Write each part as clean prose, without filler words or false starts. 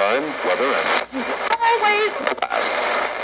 time, weather, and highways.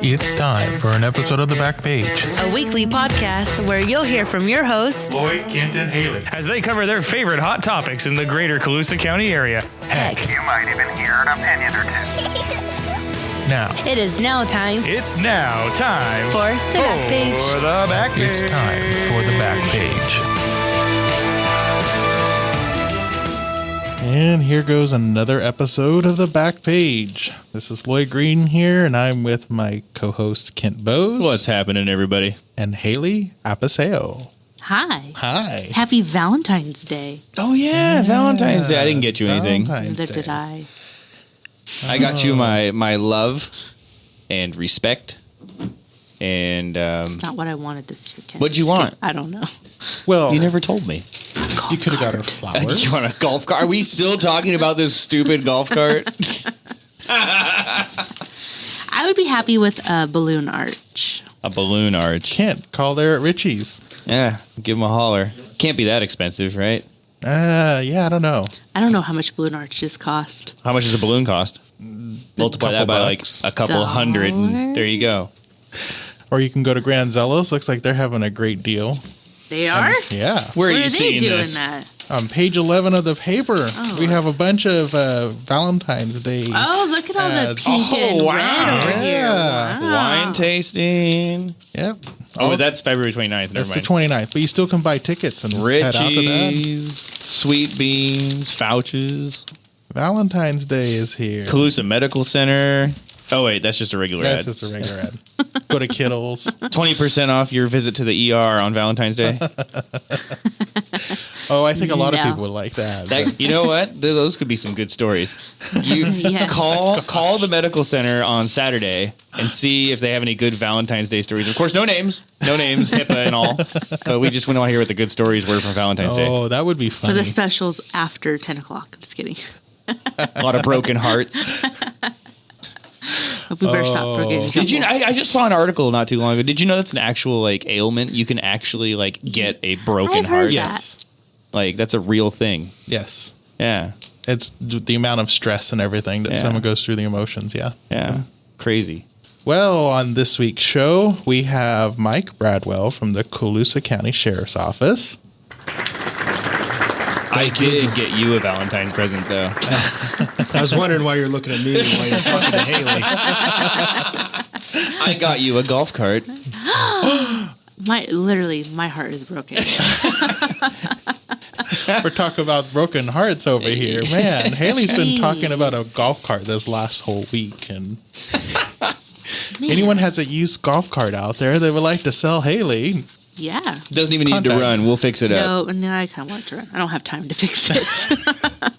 It's time for an episode of The Backpage, a weekly podcast where you'll hear from your hosts, Lloyd, Kent, and Haley, as they cover their favorite hot topics in the greater Colusa County area. Heck, You might even hear an opinion or two. now it is now time It's now time for The Backpage. For the Backpage. it's time for The Backpage. And here goes another episode of The Backpage. This is Lloyd Green here, and I'm with my co-host Kent Bose. What's happening, everybody? And Haley Apaseo. Hi. Hi. Happy Valentine's Day. Oh, yeah, Valentine's Day. I didn't get you anything. Valentine's Neither Day. did I. I got you my love and respect. And It's not what I wanted this year, Ken. What'd you Just want? kidding. I don't know. Well, you never told me. you could have got her flowers. You want a golf cart? Are we still talking about this stupid golf cart? I would be happy with a balloon arch. A balloon arch. Kent, call there at Richie's. Yeah, give him a holler. Can't be that expensive, right? Yeah, I don't know. I don't know how much balloon arches cost. How much does a balloon cost? Multiply that by bucks. like a couple hundred, and there you go. Or you can go to Grand Zellos. Looks like they're having a great deal. They are? Yeah. Where are Where you are they seeing doing this? that? On page 11 of the paper, we have a bunch of Valentine's Day. Oh, look at all the pink Oh, and wow. red over here. Yeah. Wow. Wine tasting. Yep. Oh, but that's February 29th. Never That's the mind. 29th. But you still can buy tickets and head out to that. Richie's, Sweet Beans, Fouches, Valentine's Day is here. Colusa Medical Center. Oh, wait, that's just a regular That's ad. just a regular ad. Go to Kittles. 20% off your visit to the ER on Valentine's Day. Oh, I think a lot of No. people would like that. That, you know what? Those could be some good stories. You Yes. call the medical center on Saturday and see if they have any good Valentine's Day stories. Of course, no names, HIPAA and all. But we just want to hear what the good stories were from Valentine's Day. Oh, that would be For funny. the specials after 10 o'clock. I'm just kidding. A lot of broken hearts. We better stop forgetting. Did you? I just saw an article not too long ago. Did you know that's an actual like ailment? You can actually like get a broken I've heard heart. that. Yes. Like that's a real thing. Yes. Yeah. It's the amount of stress and everything that Yeah. someone goes through the emotions. Yeah. Yeah. Crazy. Well, on this week's show, we have Mike Bradwell from the Colusa County Sheriff's Office. I did get you a Valentine's present though. I was wondering why you're looking at me while you're talking to Haley. I got you a golf cart. My heart is broken. We're talking about broken hearts over here. Man, Haley's been talking about a golf cart this last whole week. And anyone has a used golf cart out there that would like to sell Haley, Yeah. Doesn't even need to Contact. run. We'll fix it up. No, I kind of want to run. I don't have time to fix it.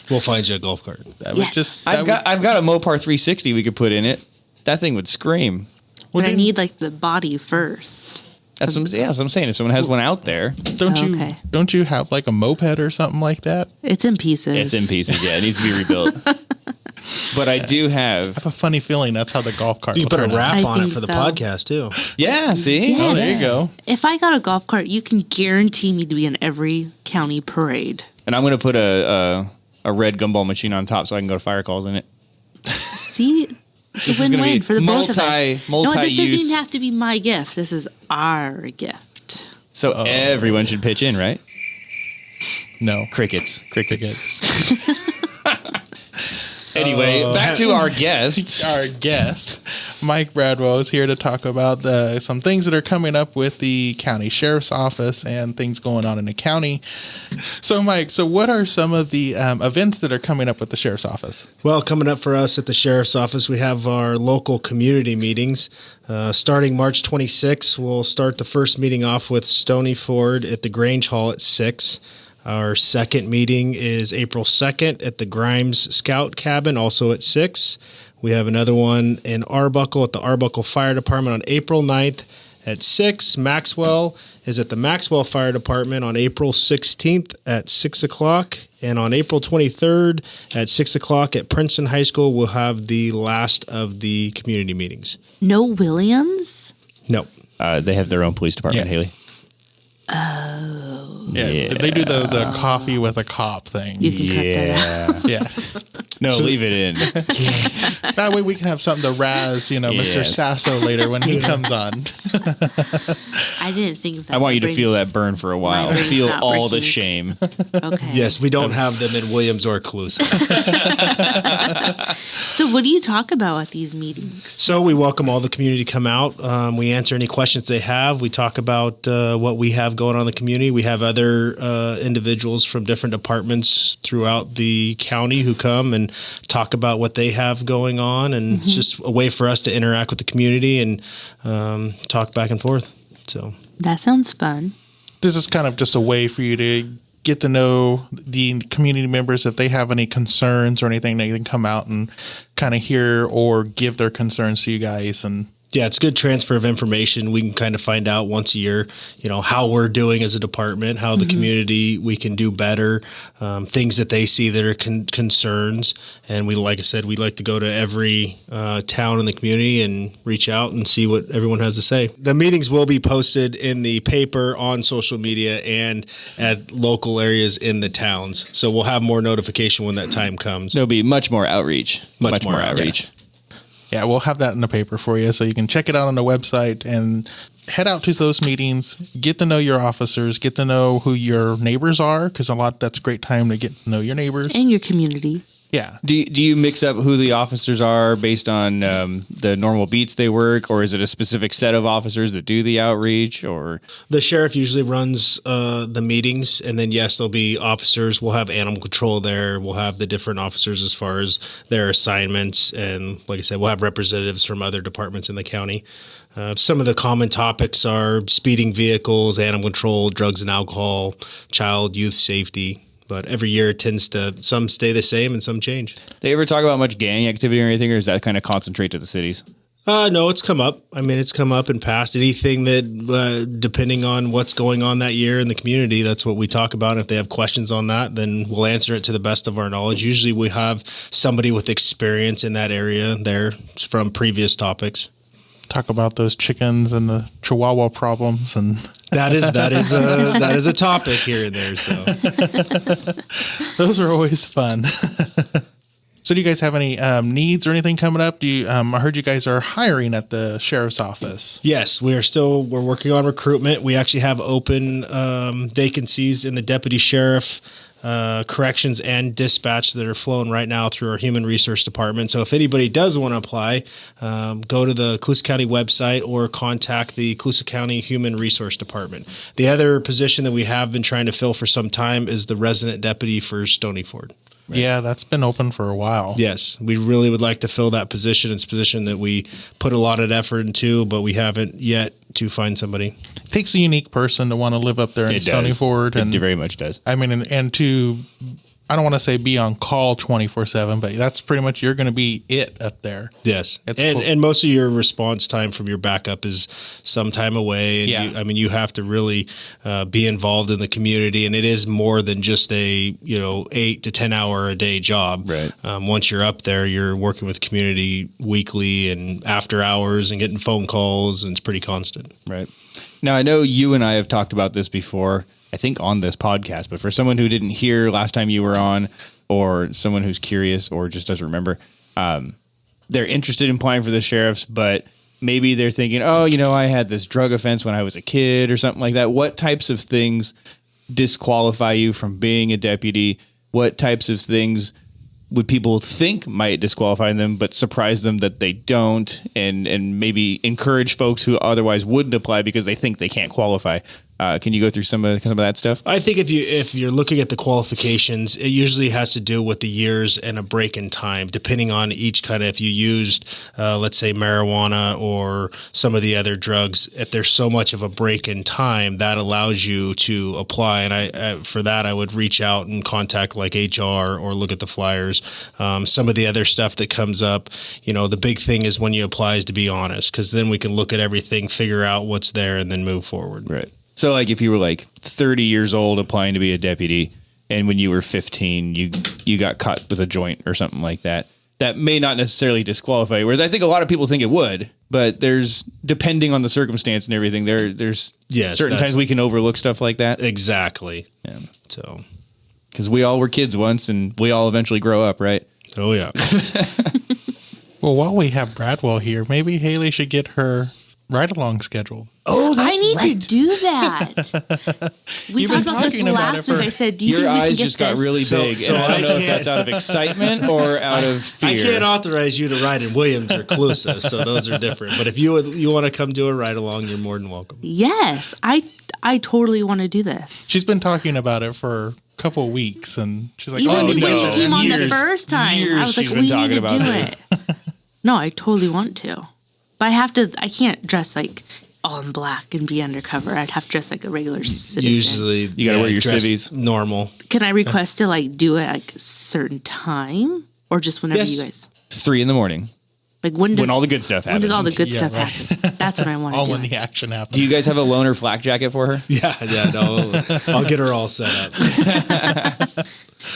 We'll find you a golf cart. that Yes. would just... I've got a Mopar 360 we could put in it. That thing would scream. But I didn't- need like the body first. That's what I'm saying. If someone has one out there, Okay. Don't you have like a moped or something like that? It's in pieces. it's in pieces. Yeah, it needs to be rebuilt. But I do I have. have a funny feeling that's how the golf cart You will can put a turn out. wrap I on it think for the so. podcast, too. Yeah, see? Yes. Oh, there you go. If I got a golf cart, you can guarantee me to be in every county parade. And I'm going to put a red gumball machine on top so I can go to fire calls in it. See? It's This a is gonna win-win be for the both of us. multi-use. No, this doesn't even have to be my gift. This is our gift. So everyone should pitch in, right? No. Crickets. Anyway, back to our guests. Our guest, Mike Bradwell, is here to talk about some things that are coming up with the county sheriff's office and things going on in the county. So, Mike, what are some of the events that are coming up with the sheriff's office? Well, coming up for us at the Sheriff's Office, we have our local community meetings. Starting March 26th, we'll start the first meeting off with Stonyford at the Grange Hall at 6. Our second meeting is April 2nd at the Grimes Scout Cabin, also at 6. We have another one in Arbuckle at the Arbuckle Fire Department on April 9th at 6. Maxwell is at the Maxwell Fire Department on April 16th at 6 o'clock. And on April 23rd at 6 o'clock at Princeton High School, we'll have the last of the community meetings. No Williams? Nope. They have their own police department, Yeah. Haley. Yeah, they do the coffee with a cop thing. You can cut that out. Yeah. No, leave it in. That way we can have something to razz, Mr. Yes. Sasso later when he comes on. I didn't think of that. I want you to My feel brain's- that burn for a while. my brain's Feel not all the working. shame. Okay. Yes, we don't have them in Williams or Colusa. So what do you talk about at these meetings? So we welcome all the community to come out. We answer any questions they have. We talk about what we have going on in the community. We have other individuals from different departments throughout the county who come and talk about what they have going on. And it's just a way for us to interact with the community and talk back and forth. So That sounds fun. This is kind of just a way for you to get to know the community members. If they have any concerns or anything, they can come out and kind of hear or give their concerns to you guys. And yeah, it's a good transfer of information. We can kind of find out once a year, how we're doing as a department, how the community we can do better, things that they see that are concerns. And like I said, we like to go to every town in the community and reach out and see what everyone has to say. The meetings will be posted in the paper, on social media, and at local areas in the towns. So we'll have more notification when that time comes. There'll be much more outreach. Much more outreach. yeah, we'll have that in the paper for you, so you can check it out on the website and head out to those meetings, get to know your officers, get to know who your neighbors are, because that's a great time to get to know your neighbors. And your community. Yeah. Do you mix up who the officers are based on the normal beats they work, or is it a specific set of officers that do the outreach? Or The sheriff usually runs the meetings, and then yes, there'll be officers. We'll have animal control there. We'll have the different officers as far as their assignments, and like I said, we'll have representatives from other departments in the county. Some of the common topics are speeding vehicles, animal control, drugs and alcohol, child youth safety. But every year it tends to, some stay the same and some change. they ever talk about much gang activity or anything, or is that kind of concentrate to the cities? No, it's come up. I mean, it's come up and passed. Anything that, depending on what's going on that year in the community, that's what we talk about. If they have questions on that, then we'll answer it to the best of our knowledge. Usually we have somebody with experience in that area there from previous topics. Talk about those chickens and the Chihuahua problems, and That is a topic here and there. So those are always fun. So do you guys have any needs or anything coming up? Do you? I heard you guys are hiring at the sheriff's office. yes, we're working on recruitment. We actually have open vacancies in the deputy sheriff, corrections, and dispatch that are flowing right now through our human resource department. So if anybody does want to apply, go to the Colusa County website or contact the Colusa County Human Resource Department. The other position that we have been trying to fill for some time is the resident deputy for Stonyford. Yeah, that's been open for a while. Yes, we really would like to fill that position. It's a position that we put a lot of effort into, but we haven't yet to find somebody. It takes a unique person to want to live up there in It does. Stonyford, and It very much does. I mean, and to, I don't want to say be on call 24/7, but that's pretty much, you're going to be it up there. Yes, It's and cool. and most of your response time from your backup is some time away. And Yeah. you have to really be involved in the community, and it is more than just a 8 to 10 hour a day job. Right. Once you're up there, you're working with the community weekly and after hours, and getting phone calls, and it's pretty constant. Right. Now, I know you and I have talked about this before, I think on this podcast, but for someone who didn't hear last time you were on, or someone who's curious or just doesn't remember, they're interested in applying for the sheriff's, but maybe they're thinking, I had this drug offense when I was a kid or something like that. What types of things disqualify you from being a deputy? What types of things would people think might disqualify them, but surprise them that they don't, and maybe encourage folks who otherwise wouldn't apply because they think they can't qualify? Can you go through some of that stuff? I think if you're looking at the qualifications, it usually has to do with the years and a break in time, depending on each kind of, if you used, let's say, marijuana or some of the other drugs. If there's so much of a break in time, that allows you to apply. And for that, I would reach out and contact like HR or look at the flyers. Some of the other stuff that comes up, the big thing is when you apply is to be honest, because then we can look at everything, figure out what's there, and then move forward. Right. So, like, if you were like 30 years old applying to be a deputy, and when you were 15, you got caught with a joint or something like that, that may not necessarily disqualify you. Whereas I think a lot of people think it would, but there's, depending on the circumstance and everything, there's certain times we can overlook stuff like that. Exactly. Yeah. So, because we all were kids once and we all eventually grow up, right? oh yeah. Well, while we have Bradwell here, maybe Haley should get her ride-along scheduled. Oh, I need to do that. We You've talked been about this talking about last it week. for- I said, do you Your think we can eyes get just got this? really big, So and I don't know if can't- that's out of excitement or out of fear. I can't authorize you to ride in Williams or Colusa, so those are different. But if you want to come do a ride along, you're more than welcome. Yes, I totally want to do this. She's been talking about it for a couple of weeks, and she's like, Even "Oh, when no. you came on the Years- first time, I years was like, she's we been need talking to about do this. it. No, I totally want to. But I can't dress like all in black and be undercover. I'd have to dress like a regular citizen. Usually, You gotta wear your dress civvies. normal. Can I request to like do it at like a certain time or just whenever Yes. you guys? 3 a.m. Like when all the good stuff When does all the happens. good Yeah, stuff right. happen? That's what I want to all do. when the action happens." Do you guys have a loaner flak jacket for her? Yeah, no, I'll get her all set up.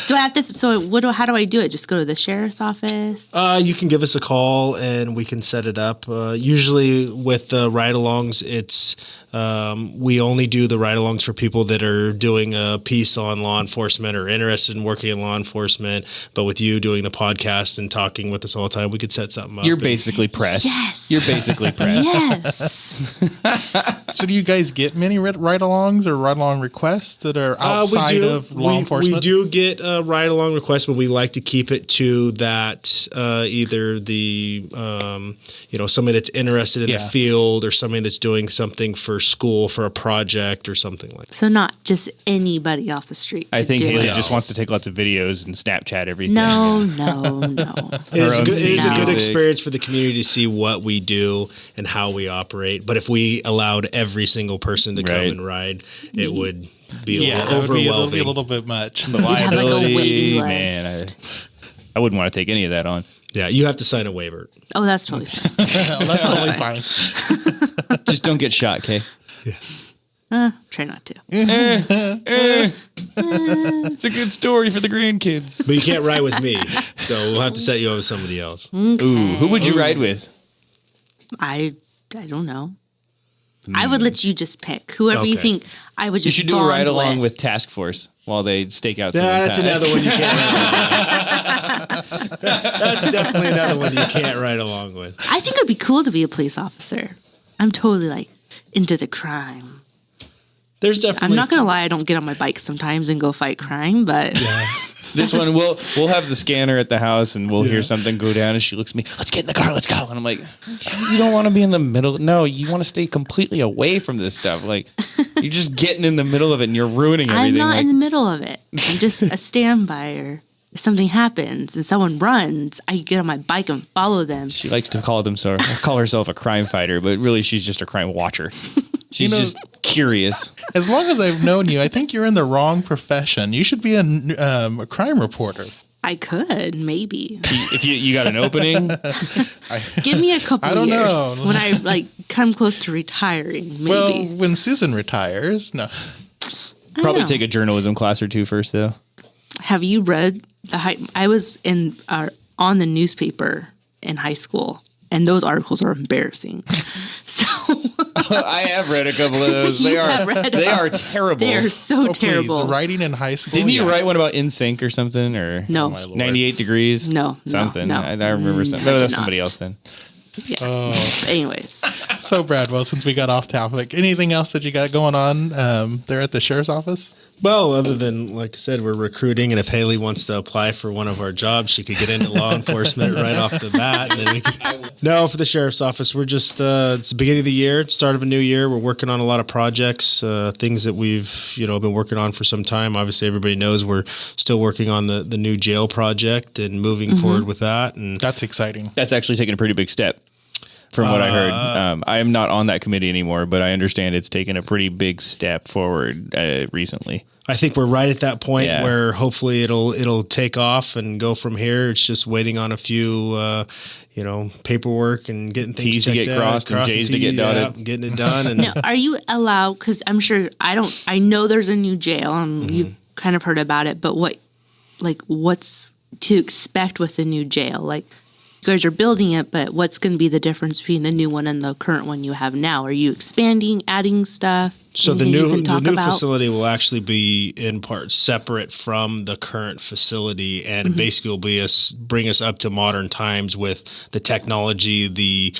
Do I have to? So how do I do it? Just go to the sheriff's office. You can give us a call and we can set it up. Usually with the ride-alongs, it's we only do the ride-alongs for people that are doing a piece on law enforcement or interested in working in law enforcement. But with you doing the podcast and talking with us all the time, we could set something up. You're basically press. Yes. You're basically press. Yes. So do you guys get many ride-alongs or ride-along requests that are outside of law enforcement? We do get ride-along requests, but we like to keep it to that either the somebody that's interested in the Yeah. field or somebody that's doing something for school for a project or something like that. So not just anybody off the street. I could think do Haley it. just wants to take lots of videos and Snapchat everything. No. It is, Her a own good, it is a good music. experience for the community to see what we do and how we operate. But if we allowed every single person to come Right. and ride, it would be yeah, a it little would be overwhelming. a little bit much. The have, like, a liability, waiting man. list. I wouldn't want to take any of that on. Yeah, you have to sign a waiver. Oh, that's totally fine. That's totally fine. Just don't get shot, Kay. Try not to. It's a good story for the grandkids. But you can't ride with me, so we'll have to set you up with somebody else. Ooh, who would you ride with? I don't know. I would let you just pick whoever you Okay. think I would You just should do a bond ride along with Task Force while they stake out someone's That's house. another one you can't ride along with. That's definitely another one you can't ride along with. I think it'd be cool to be a police officer. I'm totally like into the crime. There's definitely. I'm not gonna lie, I don't get on my bike sometimes and go fight crime, but This one, we'll have the scanner at the house, and we'll hear something go down, and she looks at me, let's get in the car, let's go. And I'm like, you don't want to be in the middle. No, you want to stay completely away from this stuff. Like, you're just getting in the middle of it, and you're ruining I'm everything. not Like, in the middle of it. I'm just a standby, or if something happens and someone runs, I get on my bike and follow them. she likes to call herself a crime fighter, but really she's just a crime watcher. She's just curious. As long as I've known you, I think you're in the wrong profession. You should be a crime reporter. I could, maybe. If you got an opening, Give me a couple I don't years know. when I like come close to retiring, maybe. Well, when Susan retires, no. I don't probably know. take a journalism class or two first, though. Have you read I was in on the newspaper in high school, and those articles are embarrassing. So I have read a couple of those. They You have read are them. terrible. they are so Oh, terrible. Please, writing in high school. Didn't you yeah. write one about NSYNC or something, or No. my Lord. 98 Degrees? No, something. no. I remember something. I No, did that's not. somebody else then. Yeah. Oh. Anyways, So, Bradwell, since we got off topic, anything else that you got going on there at the sheriff's office? Well, other than, like I said, we're recruiting, and if Haley wants to apply for one of our jobs, she could get into law enforcement right off the bat. And then we could... No, for the sheriff's office, we're just, it's the beginning of the year, it's start of a new year. We're working on a lot of projects, things that we've, been working on for some time. Obviously, everybody knows we're still working on the new jail project and moving forward with that. And That's exciting. That's actually taken a pretty big step from what I heard. I am not on that committee anymore, but I understand it's taken a pretty big step forward recently. I think we're right at that point Yeah. where hopefully it'll take off and go from here. It's just waiting on a few, paperwork and getting things T's to checked get out, crossed and crossing J's to get T's, dotted. yeah, getting it done. And now, are you allowed? Because I'm sure I know there's a new jail, and you've kind of heard about it. But what's to expect with the new jail? Like, you guys are building it, but what's going to be the difference between the new one and the current one you have now? Are you expanding, adding stuff? So the Anything you new can talk about? facility will actually be in part separate from the current facility, and basically will bring us up to modern times with the technology, the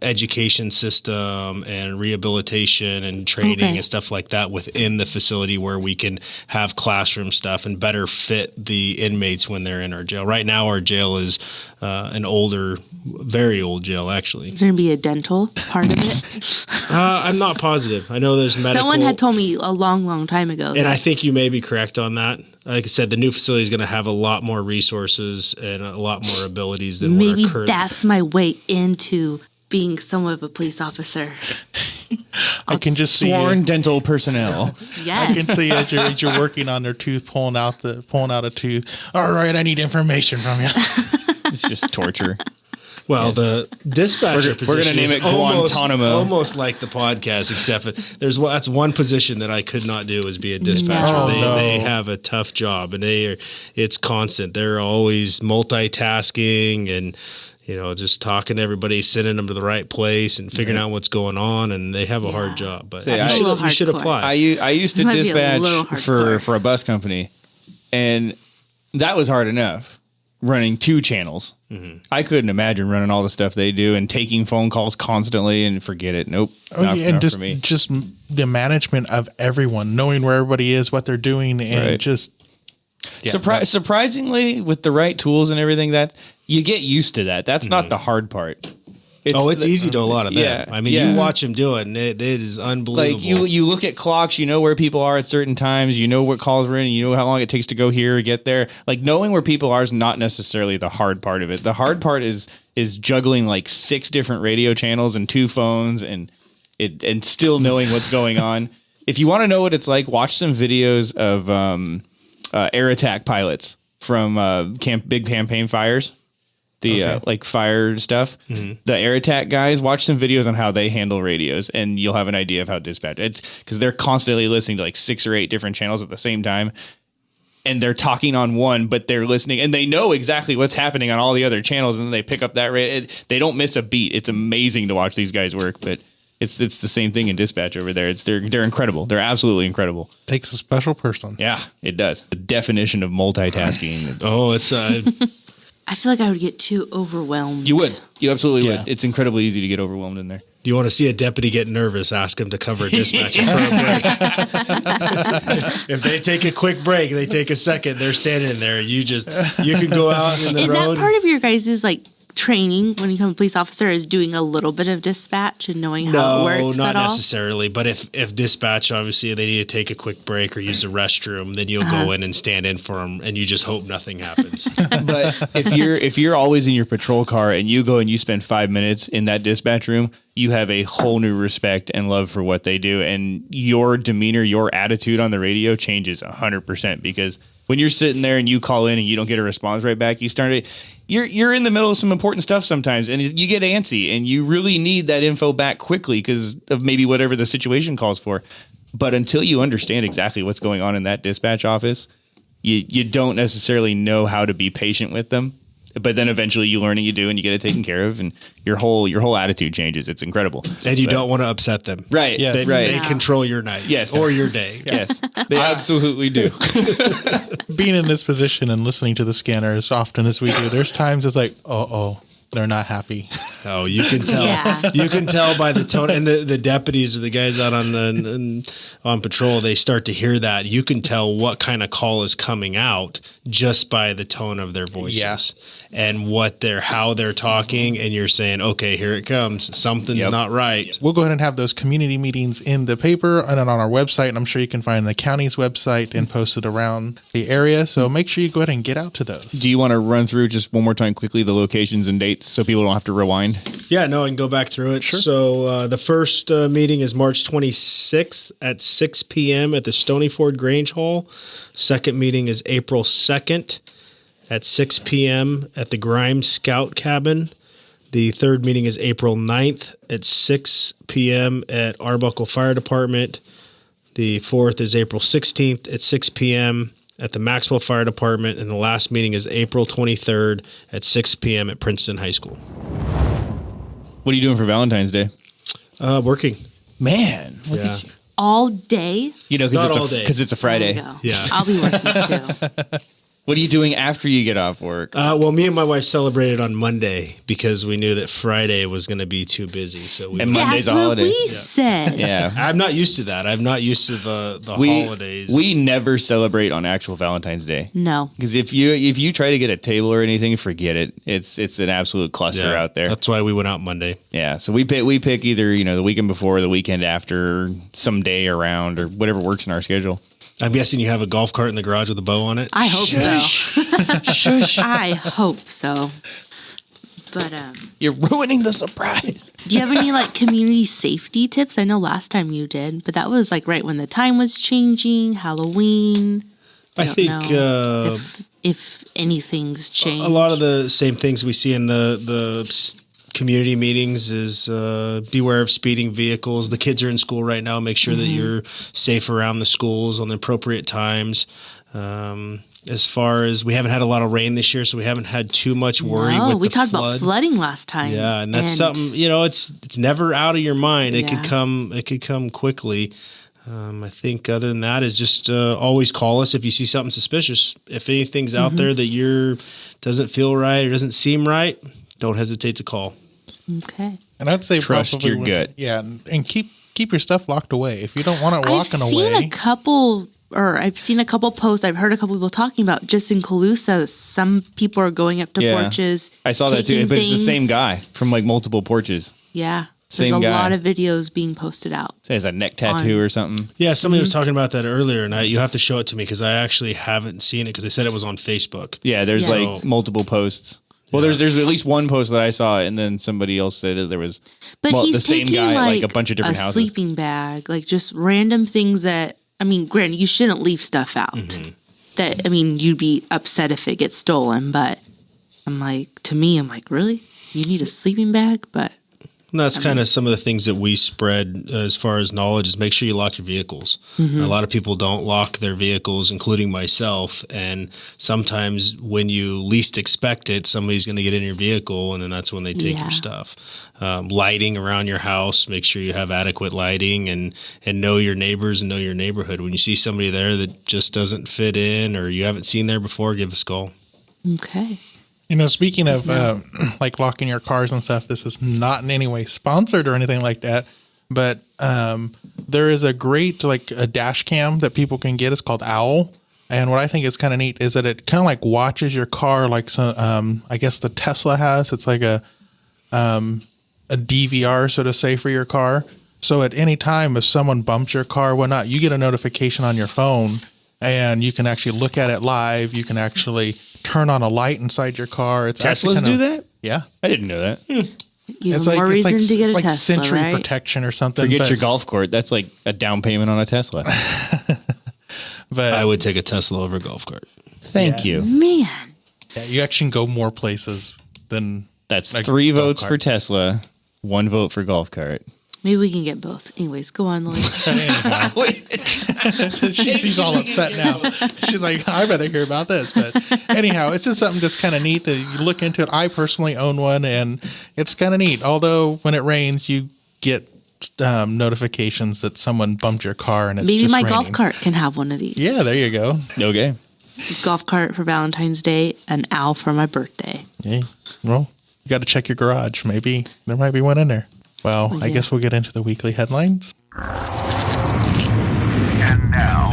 education system, and rehabilitation and training and stuff like that within the facility, where we can have classroom stuff and better fit the inmates when they're in our jail. Right now, our jail is an older, very old jail, actually. Is there going to be a dental part of it? I'm not positive. I know there's medical. Someone had told me a long, long time ago. And I think you may be correct on that. Like I said, the new facility is going to have a lot more resources and a lot more abilities than maybe what our current. that's my way into being somewhat of a police officer. I can just see Sworn you. dental personnel. Yes. I can see as you're working on their tooth, pulling out a tooth. All right, I need information from you. It's just torture. Well, the dispatcher We're position gonna name is it Guantanamo. almost like the podcast, except that's one position that I could not do is be a dispatcher. No. Oh, no. They have a tough job, and it's constant. They're always multitasking and just talking to everybody, sending them to the right place, and figuring out what's going on. And they have a hard job, but Say, That's a little you should hardcore. apply. I used to Might be a dispatch little hardcore. for a bus company, and that was hard enough running 2 channels. I couldn't imagine running all the stuff they do and taking phone calls constantly and forget it. Nope, not and for me. just the management of everyone, knowing where everybody is, what they're doing, and Right. just Surprisingly, with the right tools and everything, that you get used to that. That's not the hard part. It's easy to a lot of them. Yeah, I mean, yeah. you watch them do it, and it is unbelievable. Like you look at clocks, you know where people are at certain times, you know what calls are in, you know how long it takes to go here or get there. Like knowing where people are is not necessarily the hard part of it. The hard part is juggling like 6 different radio channels and 2 phones and still knowing what's going on. If you want to know what it's like, watch some videos of air attack pilots from big campaign fires. The like fire stuff, the air attack guys, watch some videos on how they handle radios, and you'll have an idea of how dispatch. It's because they're constantly listening to like 6 or 8 different channels at the same time, and they're talking on one, but they're listening, and they know exactly what's happening on all the other channels, and then they pick up that rate. They don't miss a beat. It's amazing to watch these guys work, but it's the same thing in dispatch over there. They're incredible. They're absolutely incredible. takes a special person. Yeah, it does. The definition of multitasking. it's I feel like I would get too overwhelmed. You would. You absolutely Yeah. would. It's incredibly easy to get overwhelmed in there. you want to see a deputy get nervous, ask him to cover a dispatch for a break. If they take a quick break, they take a second, they're standing there. You can go out in the Is road. that part of your guys' like training when you become a police officer? Is doing a little bit of dispatch and knowing how it works not at all? necessarily. But if dispatch, obviously, they need to take a quick break or use the restroom, then you'll go in and stand in for them, and you just hope nothing happens. But if you're always in your patrol car and you go and you spend 5 minutes in that dispatch room, you have a whole new respect and love for what they do, and your demeanor, your attitude on the radio changes 100%, because when you're sitting there and you call in and you don't get a response right back, you're in the middle of some important stuff sometimes, and you get antsy, and you really need that info back quickly because of maybe whatever the situation calls for. But until you understand exactly what's going on in that dispatch office, you don't necessarily know how to be patient with them. But then eventually you learn and you do, and you get it taken care of, and your whole attitude changes. It's incredible. And you don't want to upset them. Right. Yeah. They, Right. they control your night. Yes. Or your day. Yes, they absolutely do. Being in this position and listening to the scanner as often as we do, there's times it's like, oh, they're not happy. Oh, you can tell. Yeah. You can tell by the tone, and the deputies or the guys out on patrol. They start to hear that. You can tell what kind of call is coming out just by the tone of their voices and how they're talking. And you're saying, okay, here it comes. Something's not right. We'll go ahead and have those community meetings in the paper and then on our website. And I'm sure you can find the county's website and post it around the area. So make sure you go ahead and get out to those. Do you want to run through just one more time quickly the locations and dates so people don't have to rewind? Yeah, no, I can go back through it. Sure. So the first meeting is March 26th at 6 p.m. at the Stonyford Grange Hall. Second meeting is April 2nd at 6 p.m. at the Grimes Scout Cabin. The third meeting is April 9th at 6 p.m. at Arbuckle Fire Department. The fourth is April 16th at 6 p.m. at the Maxwell Fire Department, and the last meeting is April 23rd at 6 p.m. at Princeton High School. What are you doing for Valentine's Day? Working. Man, look Yeah. at you. All day. You know, Not all day. because it's a Friday. There you go. Yeah. I'll be working too. What are you doing after you get off work? Well, me and my wife celebrated on Monday because we knew that Friday was going to be too busy. So we And Monday's That's a what holiday. we said. Yeah. I'm not used to that. I'm not used to the holidays. We never celebrate on actual Valentine's Day. No. Because if you try to get a table or anything, forget it. It's an absolute cluster out there. That's why we went out Monday. Yeah, so we pick either the weekend before, or the weekend after, some day around, or whatever works in our schedule. I'm guessing you have a golf cart in the garage with a bow on it. I hope so. Shush. I hope so. But You're ruining the surprise. do you have any like community safety tips? I know last time you did, but that was like right when the time was changing, Halloween. I don't think know if anything's changed. a lot of the same things we see in the community meetings is beware of speeding vehicles. The kids are in school right now. Make sure that you're safe around the schools on the appropriate times. As far as we haven't had a lot of rain this year, so we haven't had too much worry. No, with we the talked flood. about flooding last time. Yeah, and that's something, it's never out of your mind. It Yeah. could come quickly. I think other than that is just always call us if you see something suspicious. If anything's out there that doesn't feel right or doesn't seem right, don't hesitate to call. Okay. And I'd say Trust probably your gut. Yeah, and keep your stuff locked away. If you don't want it walking I've seen away. I've seen a couple posts. I've heard a couple people talking about just in Colusa. Some people are going up to porches. I saw that too, taking but it's the same things. guy from like multiple porches. Yeah. Same There's a guy. lot of videos being posted out. Say it's a neck tattoo or something. Yeah, somebody was talking about that earlier, and you have to show it to me because I actually haven't seen it because they said it was on Facebook. Yeah, there's Yes. like multiple posts. Well, there's at least one post that I saw, and then somebody else said that there was But he's the same taking guy, like a bunch of different a houses. sleeping bag, like just random things that, I mean, granted, you shouldn't leave stuff out. Mm-hmm. That, I mean, you'd be upset if it gets stolen, but I'm like, really? You need a sleeping bag? But And that's kind of some of the things that we spread as far as knowledge is make sure you lock your vehicles. A lot of people don't lock their vehicles, including myself. And sometimes when you least expect it, somebody's going to get in your vehicle, and then that's when they take Yeah. your stuff. Lighting around your house, make sure you have adequate lighting and know your neighbors and know your neighborhood. When you see somebody there that just doesn't fit in or you haven't seen there before, give us a call. okay. Speaking of like locking your cars and stuff, this is not in any way sponsored or anything like that. But there is a great a dash cam that people can get. It's called Owl. And what I think is kind of neat is that it kind of like watches your car like some, I guess the Tesla has. It's like a DVR, so to say, for your car. So at any time, if someone bumps your car or whatnot, you get a notification on your phone and you can actually look at it live. You can actually turn on a light inside your car. It's actually Teslas do that? Yeah. I didn't know that. Even more reason to get a Tesla, Sentry right? protection or something. Forget but, your golf court. That's like a down payment on a Tesla. But I would take a Tesla over a golf cart. Thank you. Man. yeah, you actually can go more places than That's like 3 golf votes cart. for Tesla, 1 vote for golf cart. Maybe we can get both. Anyways, go on, Lloyd. She's all upset now. She's like, I'd rather hear about this. But anyhow, it's just something just kind of neat that you look into it. I personally own one, and it's kind of neat. Although when it rains, you get notifications that someone bumped your car, and it's Maybe just my raining. golf cart can have one of these. Yeah, there you go. Okay. Golf cart for Valentine's Day, an owl for my birthday. Yeah. Well, you got to check your garage. Maybe there might be one in there. Well, I yeah. guess we'll get into the weekly headlines. And now,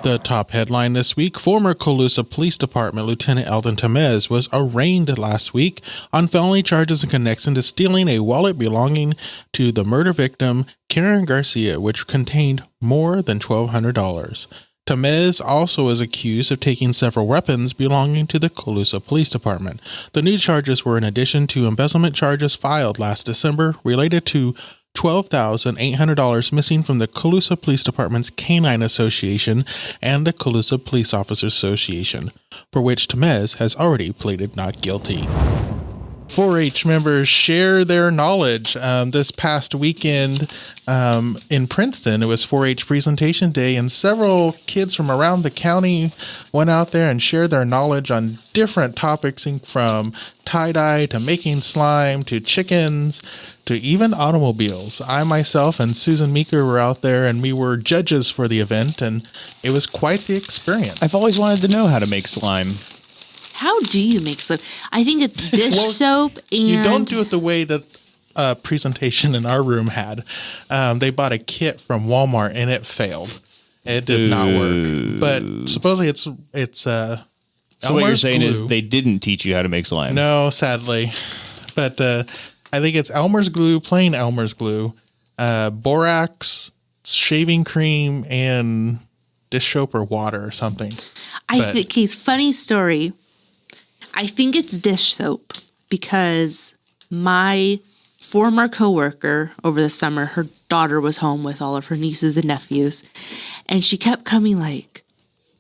The top headline this week, former Colusa Police Department Lieutenant Eldon Tamez was arraigned last week on felony charges in connection to stealing a wallet belonging to the murder victim, Karen Garcia, which contained more than $1,200. Tamez also is accused of taking several weapons belonging to the Colusa Police Department. The new charges were in addition to embezzlement charges filed last December related to $12,800 missing from the Colusa Police Department's Canine Association and the Colusa Police Officers Association, for which Tamez has already pleaded not guilty. 4-H members share their knowledge. This past weekend in Princeton, it was 4-H presentation day, and several kids from around the county went out there and shared their knowledge on different topics, from tie-dye to making slime to chickens to even automobiles. I myself and Susan Meeker were out there, and we were judges for the event, and it was quite the experience. I've always wanted to know how to make slime. How do you make soap? I think it's dish soap and... You don't do it the way that presentation in our room had. They bought a kit from Walmart, and it failed. It did not work. But supposedly it's So what Elmer's you're saying glue. is they didn't teach you how to make slime. No, sadly. But I think it's Elmer's glue, plain Elmer's glue, borax, shaving cream, and dish soap or water or something. Okay, funny story. I think it's dish soap because my former coworker over the summer, her daughter was home with all of her nieces and nephews, and she kept coming like,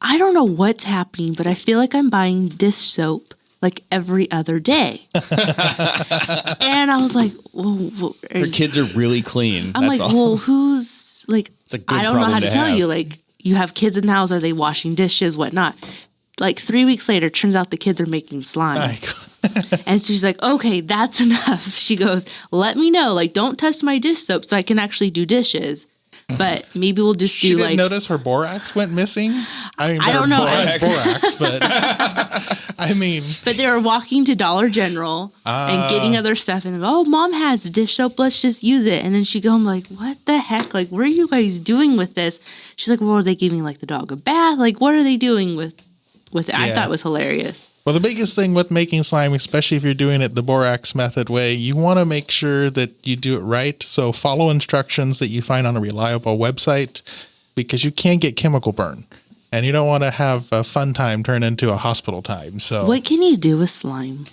I don't know what's happening, but I feel like I'm buying dish soap like every other day. And I was like, well, Her kids are really clean. I'm That's like, all. well, who's like, It's a good I don't know how problem to to tell have. you. Like, you have kids in the house. Are they washing dishes? Whatnot? Like 3 weeks later, turns out the kids are making slime. And so she's like, okay, that's enough. She goes, let me know. Like, don't touch my dish soap so I can actually do dishes. But maybe we'll just She do didn't like... notice her borax went missing? I mean, I don't know. Borax, but I mean... But they were walking to Dollar General and getting other stuff and go, oh, Mom has dish soap. Let's just use it. And then she go, I'm like, what the heck? Like, what are you guys doing with this? She's like, well, are they giving like the dog a bath? Like, what are they doing with it? I Yeah. thought it was hilarious. Well, the biggest thing with making slime, especially if you're doing it the borax method way, you want to make sure that you do it right. So follow instructions that you find on a reliable website, because you can get chemical burn, and you don't want to have a fun time turn into a hospital time. So What can you do with slime?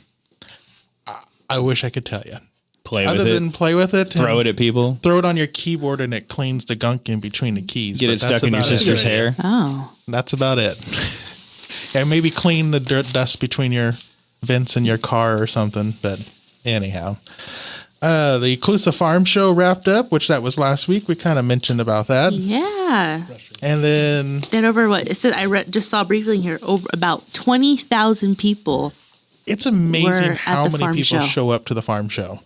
I wish I could tell you. Play with Other it. than play with it, Throw it at people. throw it on your keyboard, and it cleans the gunk in between the keys. Get But it that's stuck in your about it. sister's hair. Oh. That's about it. And maybe clean the dirt dust between your vents in your car or something. But anyhow, the Colusa Farm Show wrapped up, which that was last week. We kind of mentioned about that. Yeah. And then Then over what it said, just saw briefly here, over about 20,000 people. it's amazing We're at how the many farm people show. show up to the farm show.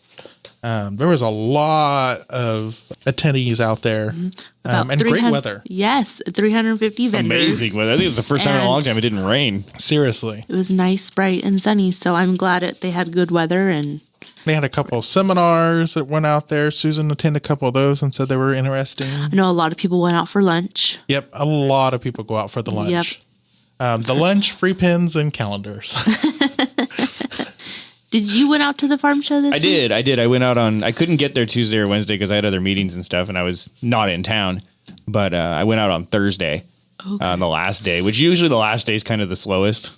There was a lot of attendees out there, About and great 300 weather. Yes, 350 vendors. Amazing weather. I think it's the first time in a long And- time it didn't rain. Seriously. It was nice, bright, and sunny. So I'm glad they had good weather. And They had a couple of seminars that went out there. Susan attended a couple of those and said they were interesting. I know a lot of people went out for lunch. Yep, a lot of people go out for the lunch. The lunch, free pins, and calendars. Did you went out to the farm show this week? I did. I went out I couldn't get there Tuesday or Wednesday because I had other meetings and stuff, and I was not in town. But I went out on Thursday, on the last day, which usually the last day is kind of the slowest.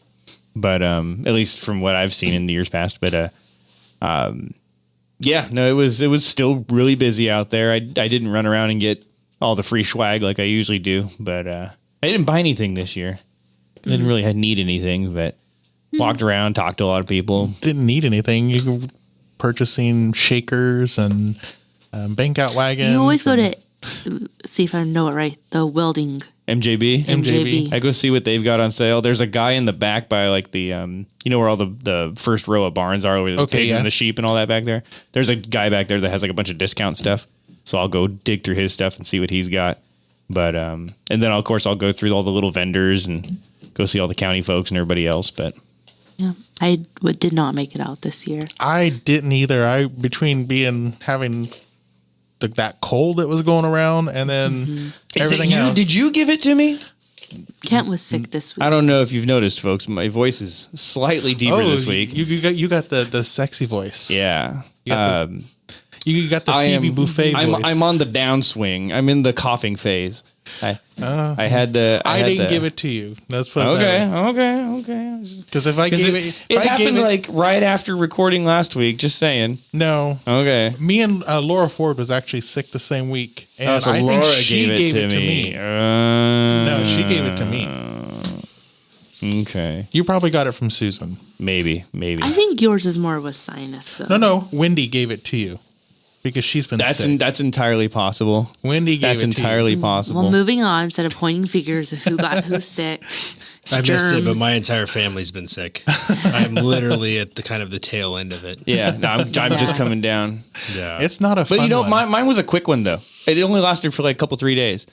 But at least from what I've seen in the years past. But yeah, no, it was still really busy out there. I didn't run around and get all the free swag like I usually do, but I didn't buy anything this year. I didn't really need anything, but walked around, talked to a lot of people. Didn't need anything. You were purchasing shakers and bank out wagons. You always go to, see if I know it right, the welding MJB. MJB. I go see what they've got on sale. There's a guy in the back by like the you know where all the first row of barns are with the pigs and the sheep and all that back there. There's a guy back there that has like a bunch of discount stuff. So I'll go dig through his stuff and see what he's got. But and then of course I'll go through all the little vendors and go see all the county folks and everybody else. But Yeah, I did not make it out this year. I didn't either. Between having that cold that was going around and then everything else. Did you give it to me? Kent was sick this week. I don't know if you've noticed, folks. My voice is slightly deeper this week. You got the sexy voice. Yeah. You got the Phoebe Buffet voice. I'm on the downswing. I'm in the coughing phase. I had the. I didn't give it to you. Let's put it that way. Okay. Because if I gave it, It happened like right after recording last week. Just saying. no. Okay. Me and Laura Ford was actually sick the same week, and So I Laura think she gave it to me. No, she gave it to me. Okay. You probably got it from Susan. Maybe. I think yours is more of a sinus, though. No. Wendy gave it to you because she's been sick. That's entirely possible. Wendy gave That's it to entirely you. possible. Well, moving on, instead of pointing fingers of who got who's sick. I missed it, but germs. my entire family's been sick. I'm literally at the tail end of it. Yeah, no, I'm just coming down. Yeah. It's not a fun But you know, one. mine was a quick one though. It only lasted for like a couple 3 days.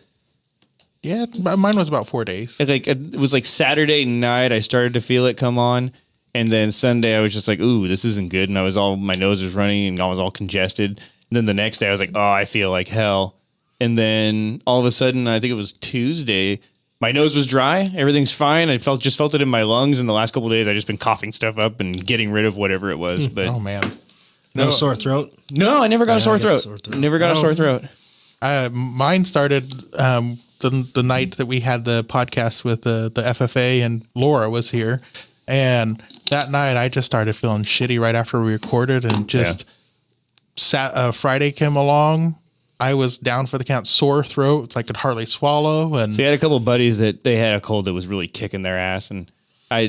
Yeah, mine was about 4 days. It was like Saturday night I started to feel it come on, and then Sunday I was just like, ooh, this isn't good, and my nose was running and I was all congested. And then the next day I was like, oh, I feel like hell. And then all of a sudden, I think it was Tuesday, my nose was dry. Everything's fine. I just felt it in my lungs. And the last couple of days, I just been coughing stuff up and getting rid of whatever it was. But Oh man, No sore throat? no, I never got a sore I got a throat. sore throat. Never got a sore throat. mine started the night that we had the podcast with the FFA and Laura was here, and that night I just started feeling shitty right after we recorded, and just Friday came along. I was down for the count, sore throat. It's like I could hardly swallow. And So I had a couple of buddies that they had a cold that was really kicking their ass, and I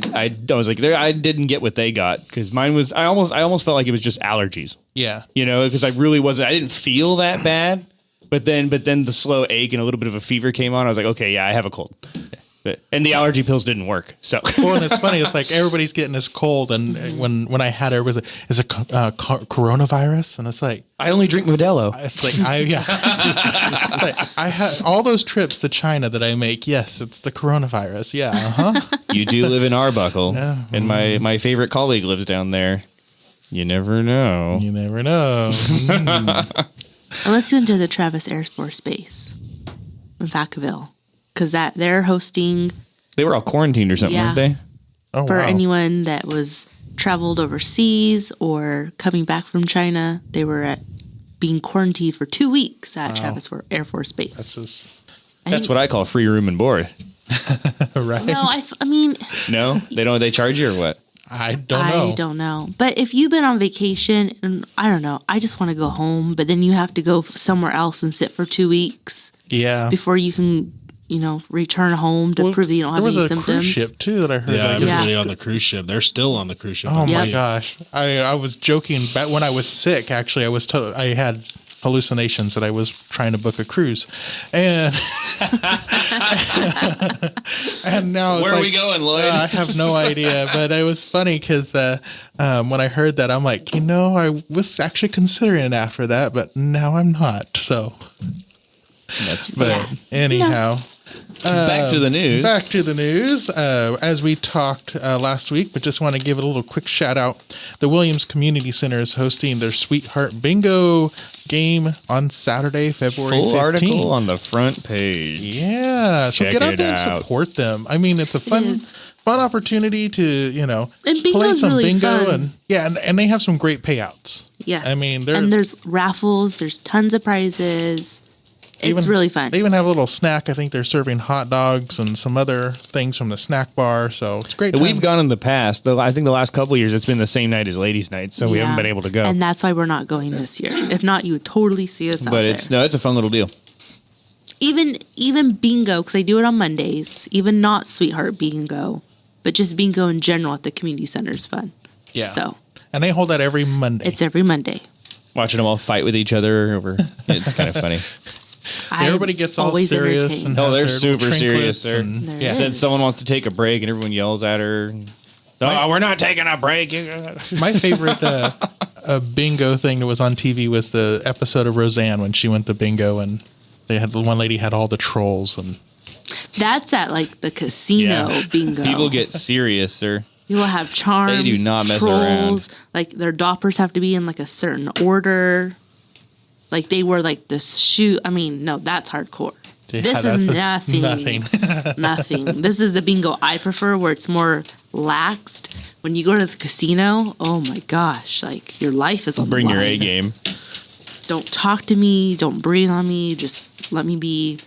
was like, I didn't get what they got because mine was. I almost felt like it was just allergies. yeah, You know, because I really wasn't. I didn't feel that bad, but then the slow ache and a little bit of a fever came on. I was like, okay, yeah, I have a cold. And the allergy pills didn't work. So well, and it's funny. It's like everybody's getting this cold, and when I had it, it was is it coronavirus? And it's like I only drink Modelo. it's like it's like, I had all those trips to China that I make. Yes, it's the coronavirus. Yeah, You do live in Arbuckle, Yeah. and my favorite colleague lives down there. You never know. You never know. Unless you went to the Travis Air Force Base in Vacaville, because they're hosting They were all quarantined or something, Yeah. weren't they? Oh, for wow. anyone that was traveled overseas or coming back from China. They were being quarantined for 2 weeks at Travis Air Force Base. That's just That's what I call free room and board. right. No, I mean, No, they don't. They charge you or what? I don't know. I don't know. But if you've been on vacation, and I don't know, I just want to go home, but then you have to go somewhere else and sit for 2 weeks Yeah. before you can, return home to Well, prove that you don't have there any was a symptoms. cruise ship too that I heard. Yeah, like, everybody on the cruise ship. They're still on the cruise ship. oh my Yeah. gosh! I was joking. But when I was sick, actually, I had hallucinations that I was trying to book a cruise, and and now it's Where are like, we going, Lloyd? I have no idea. But it was funny because when I heard that, I'm like, I was actually considering it after that, but now I'm not. So, but anyhow. Back to the news. Back to the news. As we talked last week, but just want to give it a little quick shout out. The Williams Community Center is hosting their Sweetheart Bingo game on Saturday, February 15th. Full article on the front page. Yeah. So Check get out it there and out. support them. I mean, it's a fun is. opportunity to, And play bingo's some really bingo. fun. And they have some great payouts. Yes. I mean, and there's raffles, there's tons of prizes. It's really fun. They even have a little snack. I think they're serving hot dogs and some other things from the snack bar. So it's a great. We've time. gone in the past. I think the last couple of years, it's been the same night as Ladies' Night, so we haven't Yeah. been able to go. And that's why we're not going this year. If not, you would totally see us out But there. it's a fun little deal. Even bingo, because they do it on Mondays. Even not Sweetheart Bingo, but just bingo in general at the community center is fun. Yeah. So And they hold that every Monday. it's every Monday. Watching them all fight with each other over. It's kind of funny. Everybody gets all always serious. entertained. And Oh, has they're their super little serious, trinkets sir. and- There yeah. it Then is. someone wants to take a break, and everyone yells at her. Oh, we're not taking a break. My favorite bingo thing that was on TV was the episode of Roseanne when she went to bingo and they had the one lady had all the trolls and That's at like the casino bingo. People get serious, sir. People have charms. They do not mess trolls. Like their doppers have to be in like a certain order. Like they wear like this shoe. I mean, no, that's hardcore. Yeah, This is that's nothing. Nothing. This is the bingo I prefer, where it's more laxed. When you go to the casino, oh my gosh, like your life is on Bring the your line. A game. Don't talk to me. Don't breathe on me. Just let me be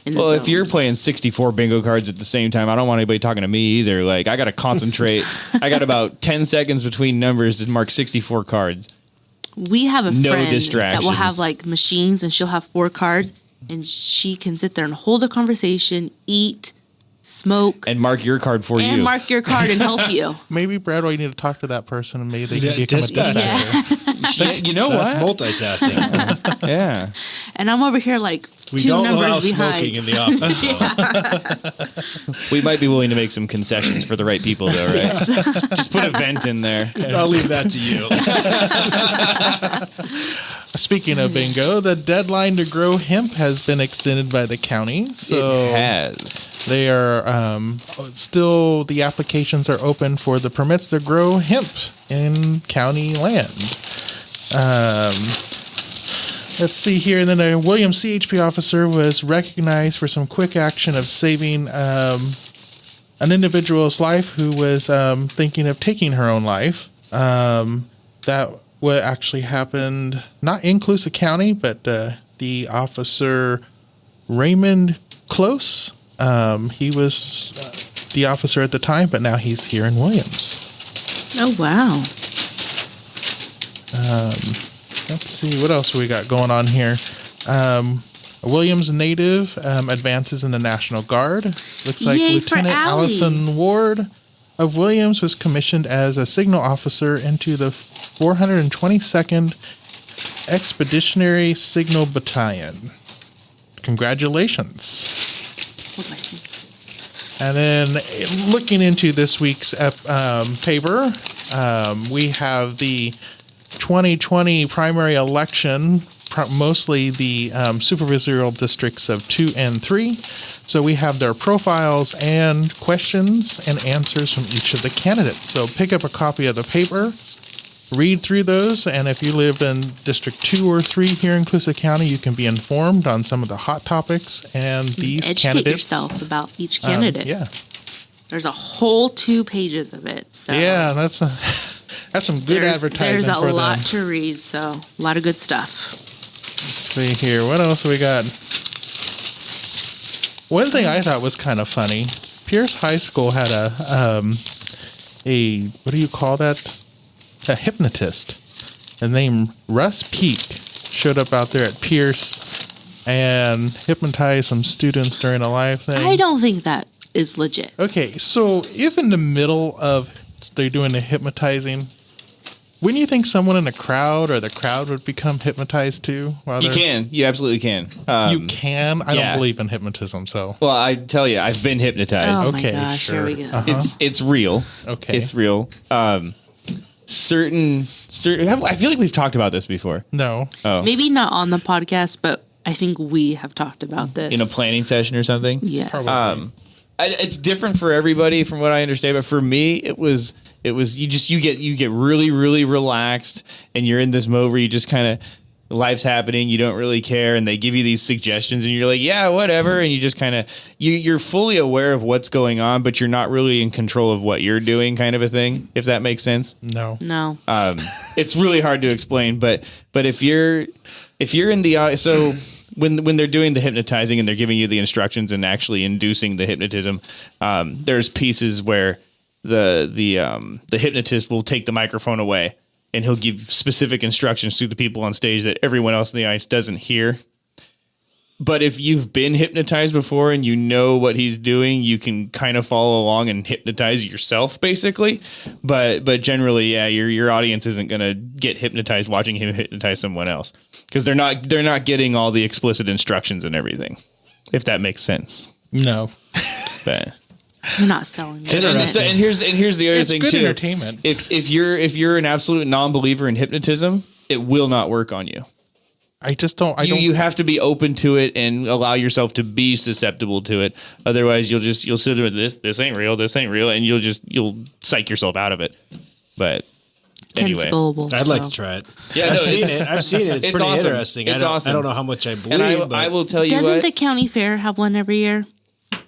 in the Well, zone. if you're playing 64 bingo cards at the same time, I don't want anybody talking to me either. Like, I got to concentrate. I got about 10 seconds between numbers to mark 64 cards. We have a No friend that will distractions. have like machines, and she'll have 4 cards, and she can sit there and hold a conversation, eat, smoke, And mark your card for and you. mark your card and help you. Maybe Bradwell, you need to talk to that person and maybe they can Yeah, become a dispatcher. dispatcher. You know That's what? multitasking. Yeah. And I'm over here like We two don't allow numbers smoking behind. in the office. We might be willing to make some concessions for the right people, though, right? Just put a vent in there. I'll leave that to you. Speaking of bingo, the deadline to grow hemp has been extended by the county. So It has. they are still, the applications are open for the permits to grow hemp in county land. Let's see here. And then a Williams CHP officer was recognized for some quick action of saving an individual's life who was thinking of taking her own life. That what actually happened, not in Colusa County, but the officer Raymond Close. He was the officer at the time, but now he's here in Williams. Oh, wow. Let's see, what else we got going on here? A Williams native advances in the National Guard. Looks like Yay for Lieutenant Allie. Allison Ward of Williams was commissioned as a signal officer into the 422nd Expeditionary Signal Battalion. Congratulations. Hold my seat. And then looking into this week's paper, we have the 2020 primary election, mostly the supervisorial districts of 2 and 3. So we have their profiles and questions and answers from each of the candidates. So pick up a copy of the paper, read through those, and if you live in District 2 or 3 here in Colusa County, you can be informed on some of the hot topics and these Educate candidates. yourself about each candidate. Yeah. There's a whole 2 pages of it. So Yeah, that's some good advertising There's a for lot them. to read, so a lot of good stuff. Let's see here. What else we got? One thing I thought was kind of funny. Pierce High School had a what do you call that? A hypnotist. The name Russ Peak showed up out there at Pierce and hypnotized some students during a live thing. I don't think that is legit. Okay, so if in the middle of they're doing the hypnotizing, wouldn't you think someone in the crowd or the crowd would become hypnotized too? While You they're- can. You absolutely can. You can? I yeah. don't believe in hyphypnotism, so. Well, I tell you, I've been hypnotized. Oh Okay, my gosh, sure. here we go. Uh-huh. It's real. Okay. It's real. Certain. I feel like we've talked about this before. No. Oh, Maybe not on the podcast, but I think we have talked about this. in a planning session or something. Yes. Probably. It's different for everybody, from what I understand. But for me, it was you get really relaxed, and you're in this mode where you just kind of, life's happening, you don't really care, and they give you these suggestions, and you're like, yeah, whatever, and you just kind of you're fully aware of what's going on, but you're not really in control of what you're doing, kind of a thing, if that makes sense. No. No. It's really hard to explain, but if you're in the so when they're doing the hypnotizing and they're giving you the instructions and actually inducing the hypnotism, there's pieces where the hypnotist will take the microphone away and he'll give specific instructions to the people on stage that everyone else in the audience doesn't hear. But if you've been hypnotized before and you know what he's doing, you can kind of follow along and hypnotize yourself, basically. But generally, yeah, your audience isn't gonna get hypnotized watching him hypnotize someone else, because they're not getting all the explicit instructions and everything, if that makes sense. No. But, You're not selling me. and here's the other It's thing good too. entertainment. If you're an absolute non-believer in hypnotism, it will not work on you. I just don't. You have to be open to it and allow yourself to be susceptible to it. Otherwise, you'll sit there with this ain't real, and you'll psych yourself out of it. But Ken's anyway, gullible. I'd like so. to try it. Yeah, I've no, seen it's- it. I've seen it. It's it's pretty awesome. interesting. It's awesome. I don't know how much I and believe, but I will tell you Doesn't what, the county fair have one every year?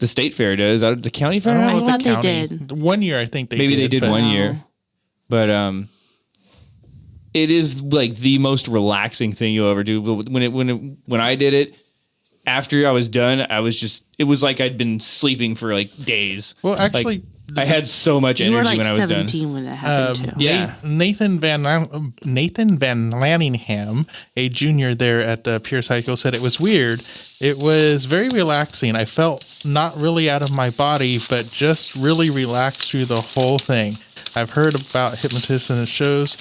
the state fair does. The county fair, I I don't know thought if the they county- did. 1 year, I think they maybe did. they did but- one year, but it is like the most relaxing thing you'll ever do. But when I did it, after I was done, it was like I'd been sleeping for like days. Well, actually, I had so much You were energy like when I was done. 17 when that happened, too. Yeah. Nathan Van Lanningham, a junior there at the Pure Cycle, said it was weird. It was very relaxing. I felt not really out of my body, but just really relaxed through the whole thing. I've heard about hypnotists and shows,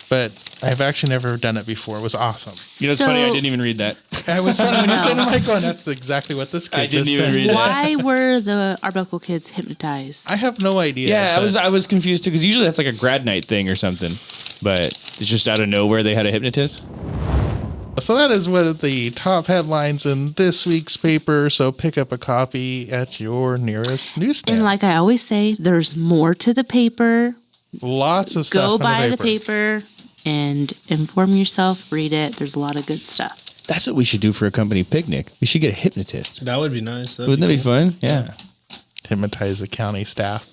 but I've actually never done it before. It was awesome. You know, it's funny. I didn't even read that. I was funny when you said, "Oh my God, that's exactly what this kid I didn't just even said." read that. Why were the Arbuckle kids hypnotized? I have no idea. Yeah, but I was confused too because usually that's like a grad night thing or something, but it's just out of nowhere they had a hypnotist. So that is one of the top headlines in this week's paper. So pick up a copy at your nearest newsstand. And like I always say, there's more to the paper. Lots of stuff. Go in buy the the paper and inform yourself. Read it. There's a lot of good stuff. That's what we should do for a company picnic. We should get a hypnotist. That would be nice. Wouldn't that be fun? Yeah. Hypnotize the county staff.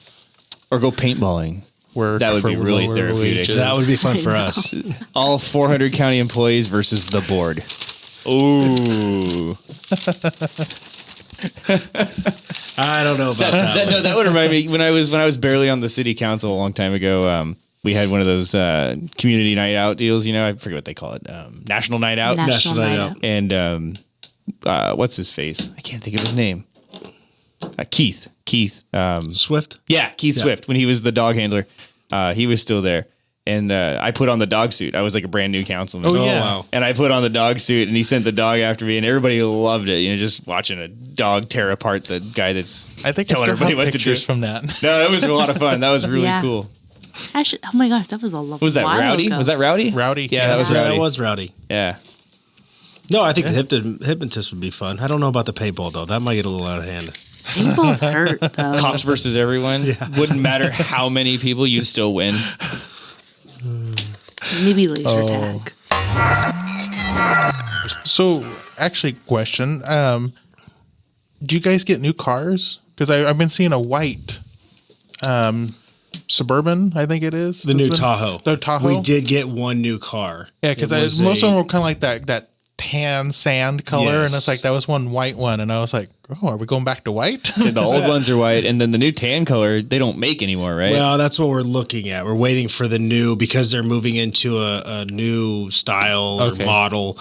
Or go paintballing. Work That would for be really lower therapeutic. wages. That would be fun for us. All 400 county employees versus the board. Ooh. I don't know about that. No, that would remind me when I was barely on the city council a long time ago. We had one of those community night out deals. You know, I forget what they call it. National night out. National Night Out. And what's his face? I can't think of his name. Keith. Swift? Yeah, Keith Swift. When he was the dog handler, he was still there. And I put on the dog suit. I was like a brand new councilman. Oh, yeah. Wow. And I put on the dog suit, and he sent the dog after me, and everybody loved it. You know, just watching a dog tear apart the guy that's I think I telling still everybody have what to do. pictures from that. No, it was a lot of fun. That was really Yeah. cool. Actually, oh my gosh, that was a long Was that while Rowdy? ago. Was that Rowdy? Rowdy. Yeah, that was Yeah, Rowdy. that was rowdy. Yeah. No, I think the hypnotist would be fun. I don't know about the paintball, though. That might get a little out of hand. Paintballs hurt, though. Cops versus everyone. Wouldn't matter how many people, you'd still win. Maybe laser tag. So, actually, question: do you guys get new cars? Because I've been seeing a white Suburban. I think it is The new Tahoe. The Tahoe. We did get one new car. Yeah, because It was most of them a- were kind of like that tan sand color, and it's Yes. like that was one white one, and I was like, oh, are we going back to white? The old ones are white, and then the new tan color, they don't make anymore, right? Well, that's what we're looking at. We're waiting for the new because they're moving into a new style or Okay. model.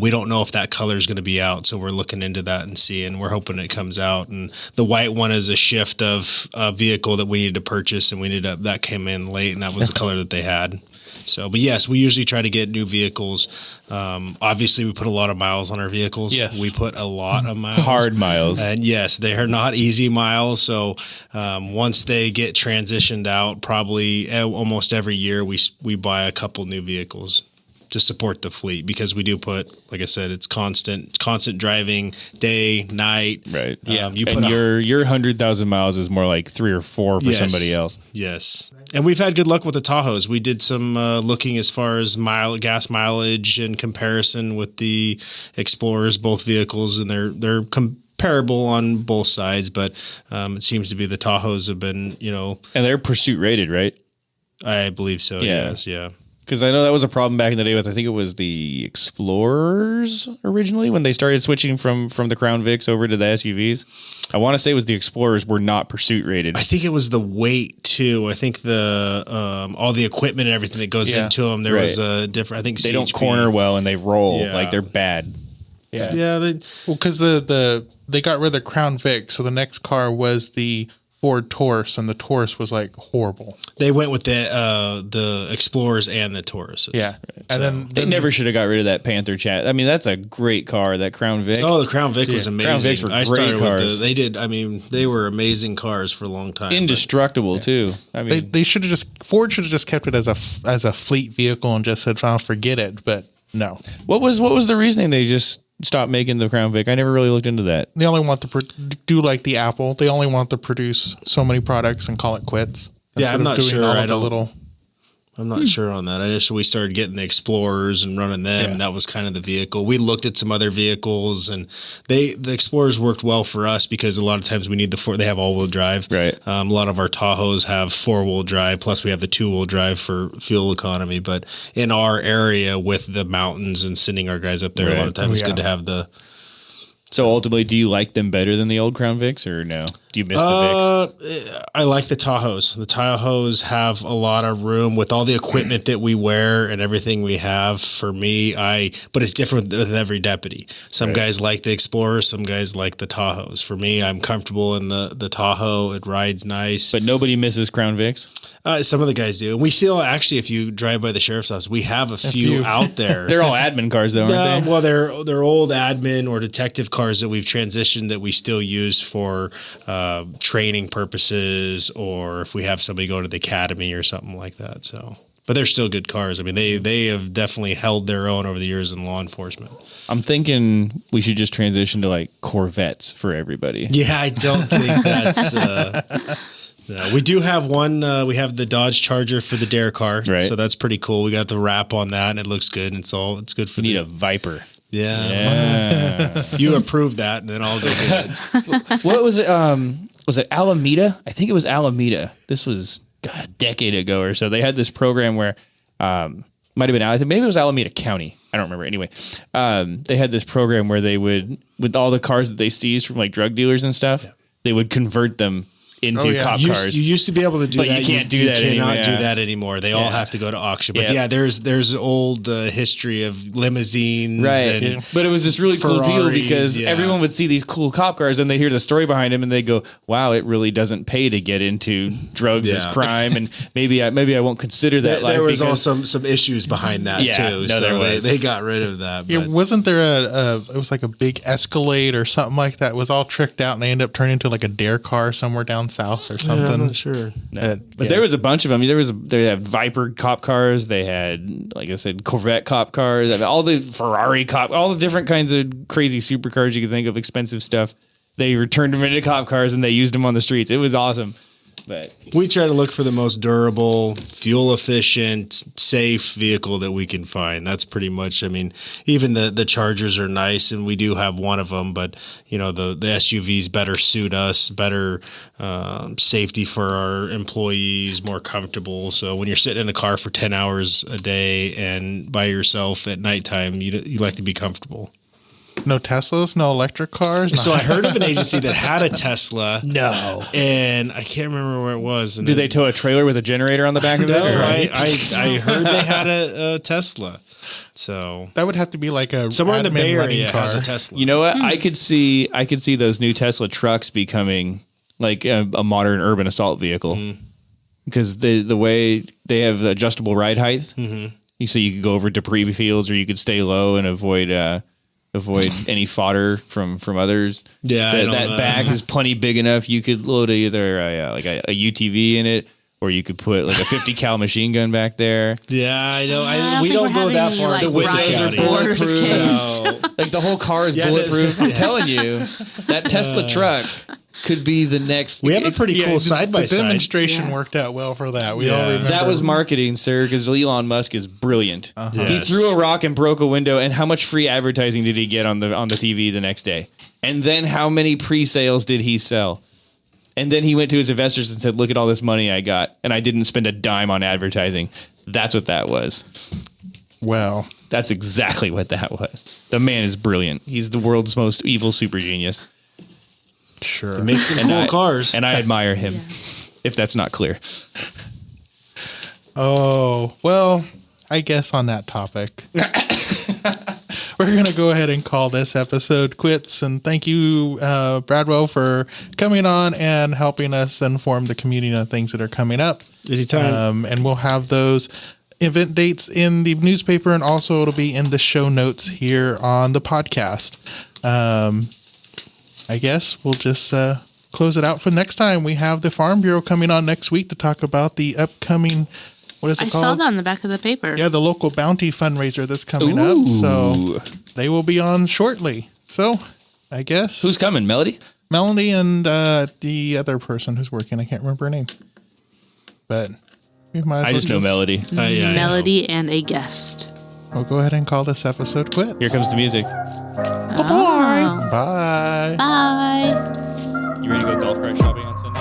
We don't know if that color is going to be out, so we're looking into that and seeing. We're hoping it comes out. And the white one is a shift of a vehicle that we needed to purchase, and that came in late, and that was the color that they had. So, but yes, we usually try to get new vehicles. Obviously, we put a lot of miles on our vehicles. Yes. We put a lot of miles. Hard miles. And yes, they are not easy miles. So once they get transitioned out, probably almost every year we buy a couple new vehicles to support the fleet because we do put, like I said, it's constant driving, day, night. Right. You and put your 100,000 miles is more like 3 or 4 for Yes. somebody else. Yes. And we've had good luck with the Tahoes. We did some looking as far as gas mileage in comparison with the Explorers, both vehicles, and they're comparable on both sides. But it seems to be the Tahoes have been, And they're pursuit rated, right? I believe so. Yeah. Yes. Yeah. Because I know that was a problem back in the day with, I think it was the Explorers originally when they started switching from the Crown Vics over to the SUVs. I want to say it was the Explorers were not pursuit rated. I think it was the weight too. I think the all the equipment and everything that goes Yeah. into them. There Right. was a different. I think They don't CHP corner well and they roll Yeah. like they're bad. Yeah. Yeah. Well, because they got rid of the Crown Vic, so the next car was the Ford Taurus, and the Taurus was like horrible. They went with the Explorers and the Tauruses. Yeah, and then They never should have got rid of that Panther chat. I mean, that's a great car, that Crown Vic. Oh, the Crown Vic was Yeah. amazing. Crown Vics were I great started cars. with they did. I mean, they were amazing cars for a long time. but- Indestructible too. I mean, they should have Ford should have just kept it as a fleet vehicle and just said, "I'll forget it." But no, what was the reasoning they just stopped making the Crown Vic? I never really looked into that. they only want to do like the Apple. They only want to produce so many products and call it quits. Yeah, I'm instead of not doing sure. all of I the don't- little. I'm not sure on that. Initially, we started getting the Explorers and running them. Yeah. That was kind of the vehicle. We looked at some other vehicles, and the Explorers worked well for us because a lot of times we need they have all-wheel drive. Right. A lot of our Tahoes have four-wheel drive, plus we have the two-wheel drive for fuel economy. But in our area with the mountains and sending our guys up there, a lot Right. of times it's Oh, good yeah. to have the. So ultimately, do you like them better than the old Crown Vics or no? Do you miss the Vicks? I like the Tahoes. The Tahoes have a lot of room with all the equipment that we wear and everything we have. For me, but it's different with every deputy. Some guys like the Explorers, some guys like the Tahoes. For me, I'm comfortable in the Tahoe. It rides nice. But nobody misses Crown Vicks? Some of the guys do. And we still, actually, if you drive by the sheriff's office, we have a few out there. They're all admin cars, though, aren't they? Well, they're old admin or detective cars that we've transitioned that we still use for training purposes, or if we have somebody go to the academy or something like that. So, but they're still good cars. I mean, they have definitely held their own over the years in law enforcement. I'm thinking we should just transition to like Corvettes for everybody. Yeah, I don't think that's. We do have one. We have the Dodge Charger for the Dare car, right? So that's pretty cool. We got the wrap on that, and it looks good. And it's good for. We need a Viper. Yeah. You approved that, and then I'll go get it. What was it? Was it Alameda? I think it was Alameda. This was a decade ago or so. They had this program where might have been, I think maybe it was Alameda County. I don't remember. Anyway, they had this program where they would, with all the cars that they seized from like drug dealers and stuff, they would convert them into cop cars. You used to be able to do but that. You can't do that anymore. You cannot do that anymore. They all have to go to auction. But there's old history of limousines. Right. But it was this really cool deal because everyone would see these cool cop cars and they hear the story behind them and they go, wow, it really doesn't pay to get into drugs as crime. And maybe I won't consider that life. There was also some issues behind that too. No, so they got rid of that. Yeah, wasn't there it was like a big Escalade or something like that? It was all tricked out and they ended up turning into like a Dare car somewhere down south or something. I'm not sure. But there was a bunch of them. They had Viper cop cars. They had, like I said, Corvette cop cars. All the Ferrari all the different kinds of crazy supercars you could think of, expensive stuff. They returned them into cop cars and they used them on the streets. It was awesome. But we try to look for the most durable, fuel efficient, safe vehicle that we can find. That's pretty much, I mean, even the Chargers are nice and we do have one of them, but you know, the SUVs better suit us, better safety for our employees, more comfortable. So when you're sitting in a car for 10 hours a day and by yourself at nighttime, you like to be comfortable. No Teslas, no electric cars. So I heard of an agency that had a Tesla. No. And I can't remember where it was. Do they tow a trailer with a generator on the back of it? No, I heard they had a Tesla. So that would have to be like a somewhere in the Bay Area car. has a Tesla. You know what? I could see those new Tesla trucks becoming like a modern urban assault vehicle because the way they have adjustable ride height. Mm-hmm. So you could go over debris fields or you could stay low and avoid any fodder from others. Yeah, that bag is plenty big enough. You could load either a UTV in it, or you could put like a 50 cal machine gun back there. Yeah, I know. We don't go that far. Like, the windows are bulletproof. No. Like the whole car is bulletproof. I'm telling you, that Tesla truck could be the next. We have a pretty cool side by side. The demonstration worked out well for that. We all remember. That was marketing, sir, because Elon Musk is brilliant. He threw a rock and broke a window, and how much free advertising did he get on the TV the next day? And then how many pre-sales did he sell? And then he went to his investors and said, look at all this money I got, and I didn't spend a dime on advertising. That's what that was. Well, that's exactly what that was. The man is brilliant. He's the world's most evil super genius. Sure. He makes some cool cars. And I admire him, if that's not clear. Oh, well, I guess on that topic, we're going to go ahead and call this episode quits. And thank you, Bradwell, for coming on and helping us inform the community on things that are coming up. Anytime. And we'll have those event dates in the newspaper, and also it'll be in the show notes here on the podcast. I guess we'll just close it out for next time. We have the Farm Bureau coming on next week to talk about the upcoming, what is it called? I saw that on the back of the paper. Yeah, the local bounty fundraiser that's coming up. So they will be on shortly. So I guess. Who's coming, Melody? Melody and the other person who's working. I can't remember her name. But we might as well I just know Melody. Melody and a guest. We'll go ahead and call this episode quits. Here comes the music. Oh. Bye. Bye. You ready to go golf cart shopping on Sunday?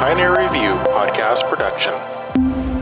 Pioneer Review podcast production.